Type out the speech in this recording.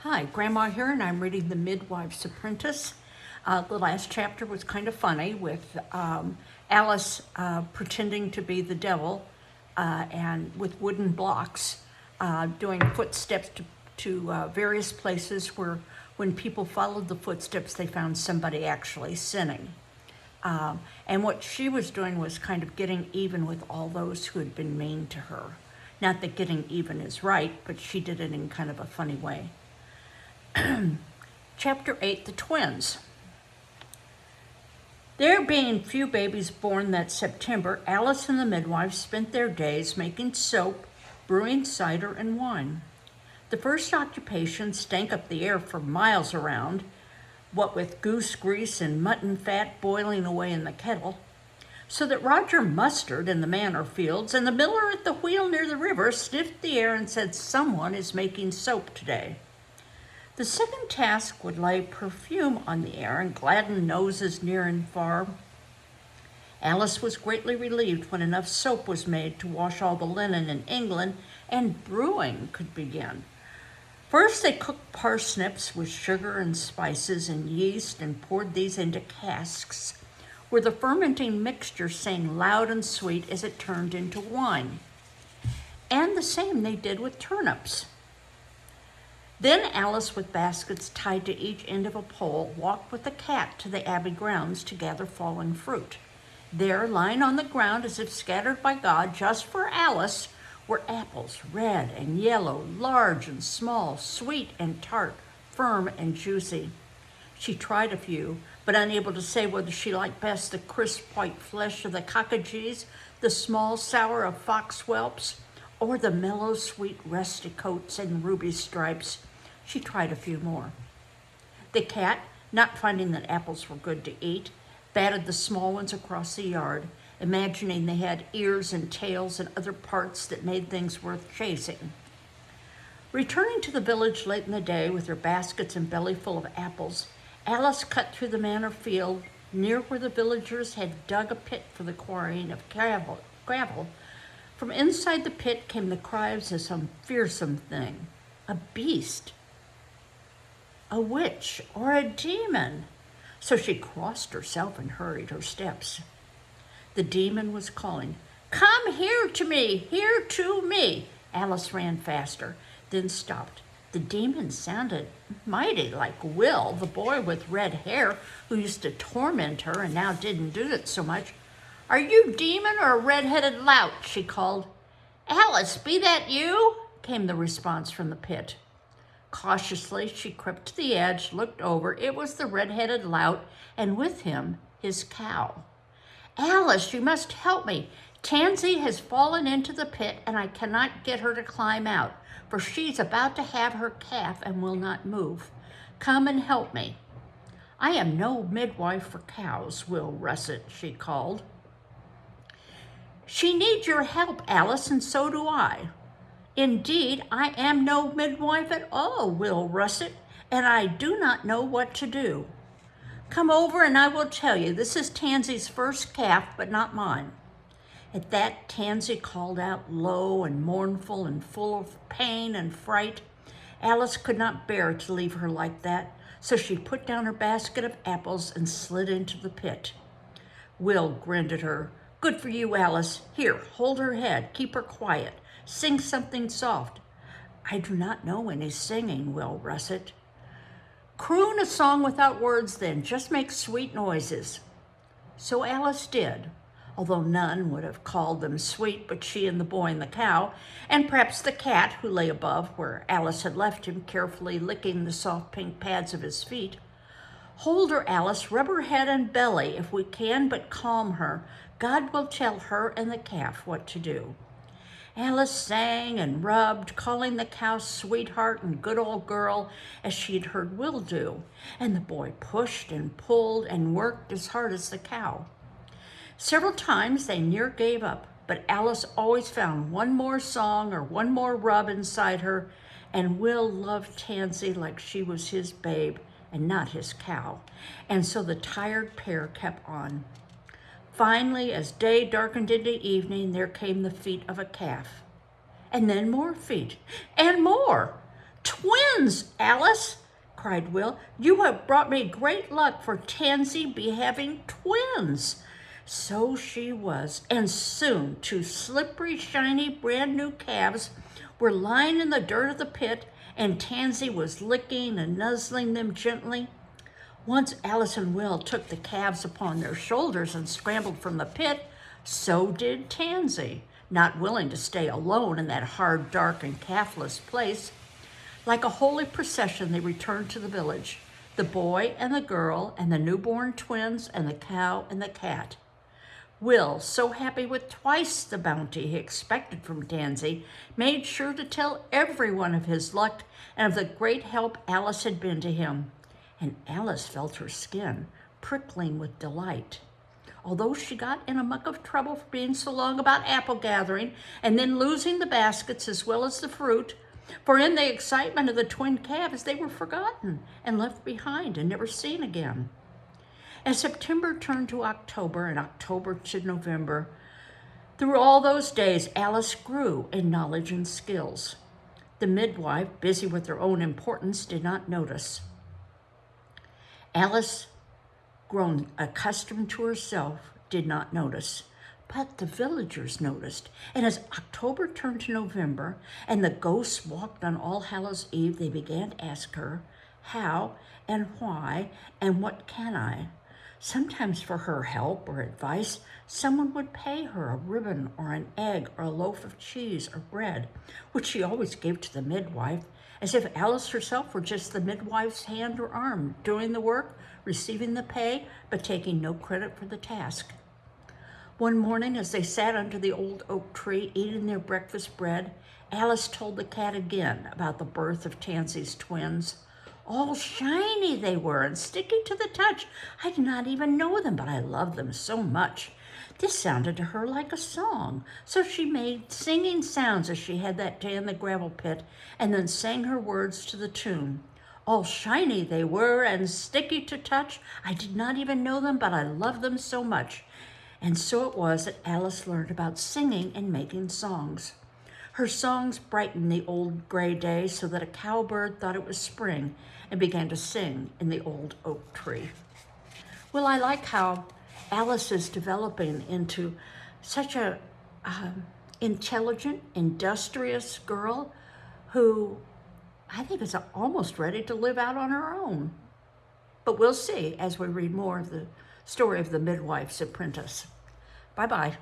Hi, Grandma here, and I'm reading The Midwife's Apprentice. The last chapter was kind of funny with Alyce pretending to be the devil and with wooden blocks doing footsteps to various places where when people followed the footsteps, they found somebody actually sinning. And what she was doing was kind of getting even with all those who had been mean to her. Not that getting even is right, but she did it in kind of a funny way. Chapter 8, The Twins. There being few babies born that September, Alyce and the midwife spent their days making soap, brewing cider, and wine. The first occupation stank up the air for miles around, what with goose grease and mutton fat boiling away in the kettle, so that Roger Mustard in the manor fields and the miller at the wheel near the river sniffed the air and said someone is making soap today. The second task would lay perfume on the air and gladden noses near and far. Alyce was greatly relieved when enough soap was made to wash all the linen in England and brewing could begin. First they cooked parsnips with sugar and spices and yeast and poured these into casks, where the fermenting mixture sang loud and sweet as it turned into wine. And the same they did with turnips. Then Alyce, with baskets tied to each end of a pole, walked with the cat to the abbey grounds to gather fallen fruit. There, lying on the ground as if scattered by God just for Alyce, were apples, red and yellow, large and small, sweet and tart, firm and juicy. She tried a few, but unable to say whether she liked best the crisp white flesh of the cockagees, the small sour of foxwhelps, or the mellow, sweet rusticoats and ruby stripes. She tried a few more. The cat, not finding that apples were good to eat, batted the small ones across the yard, imagining they had ears and tails and other parts that made things worth chasing. Returning to the village late in the day with her baskets and belly full of apples, Alyce cut through the manor field near where the villagers had dug a pit for the quarrying of gravel. From inside the pit came the cries of some fearsome thing, a beast, a witch, or a demon. So she crossed herself and hurried her steps. The demon was calling, "Come here to me, here to me." Alyce ran faster, then stopped. The demon sounded mighty like Will, the boy with red hair who used to torment her and now didn't do it so much. "Are you demon or a red-headed lout?" she called. "Alyce, be that you?" came the response from the pit. Cautiously, she crept to the edge, looked over. It was the red-headed lout, and with him, his cow. "Alyce, you must help me. Tansy has fallen into the pit, and I cannot get her to climb out, for she's about to have her calf and will not move. Come and help me." "I am no midwife for cows, Will Russet," she called. "She needs your help, Alyce, and so do I." "Indeed, I am no midwife at all, Will Russet, and I do not know what to do." "Come over and I will tell you. This is Tansy's first calf, but not mine." At that, Tansy called out low and mournful and full of pain and fright. Alyce could not bear to leave her like that, so she put down her basket of apples and slid into the pit. Will grinned at her. "Good for you, Alyce. Here, hold her head. Keep her quiet. Sing something soft." "I do not know any singing, Will Russet." "Croon a song without words then. Just make sweet noises." So Alyce did, although none would have called them sweet but she and the boy and the cow, and perhaps the cat who lay above where Alyce had left him, carefully licking the soft pink pads of his feet. "Hold her, Alyce. Rub her head and belly if we can but calm her. God will tell her and the calf what to do." Alyce sang and rubbed, calling the cow sweetheart and good old girl, as she had heard Will do, and the boy pushed and pulled and worked as hard as the cow. Several times they near gave up, but Alyce always found one more song or one more rub inside her, and Will loved Tansy like she was his babe and not his cow, and so the tired pair kept on. Finally, as day darkened into evening, there came the feet of a calf. And then more feet, and more. "Twins!" twins, Alyce, cried Will. You have brought me great luck, for Tansy be having twins. So she was, and soon two slippery, shiny, brand new calves were lying in the dirt of the pit, and Tansy was licking and nuzzling them gently. Once Alyce and Will took the calves upon their shoulders and scrambled from the pit, so did Tansy, not willing to stay alone in that hard, dark, and calfless place. Like a holy procession, they returned to the village, the boy and the girl and the newborn twins and the cow and the cat. Will, so happy with twice the bounty he expected from Tansy, made sure to tell everyone of his luck and of the great help Alyce had been to him. And Alyce felt her skin prickling with delight. Although she got in a muck of trouble for being so long about apple gathering and then losing the baskets as well as the fruit, for in the excitement of the twin calves they were forgotten and left behind and never seen again. As September turned to October and October to November, through all those days Alyce grew in knowledge and skills. The midwife, busy with her own importance, did not notice. Alyce, grown accustomed to herself, did not notice. But the villagers noticed, and as October turned to November and the ghosts walked on All Hallows Eve, they began to ask her, how and why and what can I? Sometimes for her help or advice, someone would pay her a ribbon or an egg or a loaf of cheese or bread, which she always gave to the midwife, as if Alyce herself were just the midwife's hand or arm, doing the work, receiving the pay, but taking no credit for the task. One morning, as they sat under the old oak tree eating their breakfast bread, Alyce told the cat again about the birth of Tansy's twins. All shiny they were and sticky to the touch. I did not even know them, but I loved them so much. This sounded to her like a song, so she made singing sounds as she had that day in the gravel pit, and then sang her words to the tune. All shiny they were and sticky to touch. I did not even know them, but I loved them so much. And so it was that Alyce learned about singing and making songs. Her songs brightened the old gray day so that a cowbird thought it was spring and began to sing in the old oak tree. Well, I like how Alyce is developing into such a intelligent, industrious girl who I think is almost ready to live out on her own. But we'll see as we read more of the story of the midwife's apprentice. Bye-bye.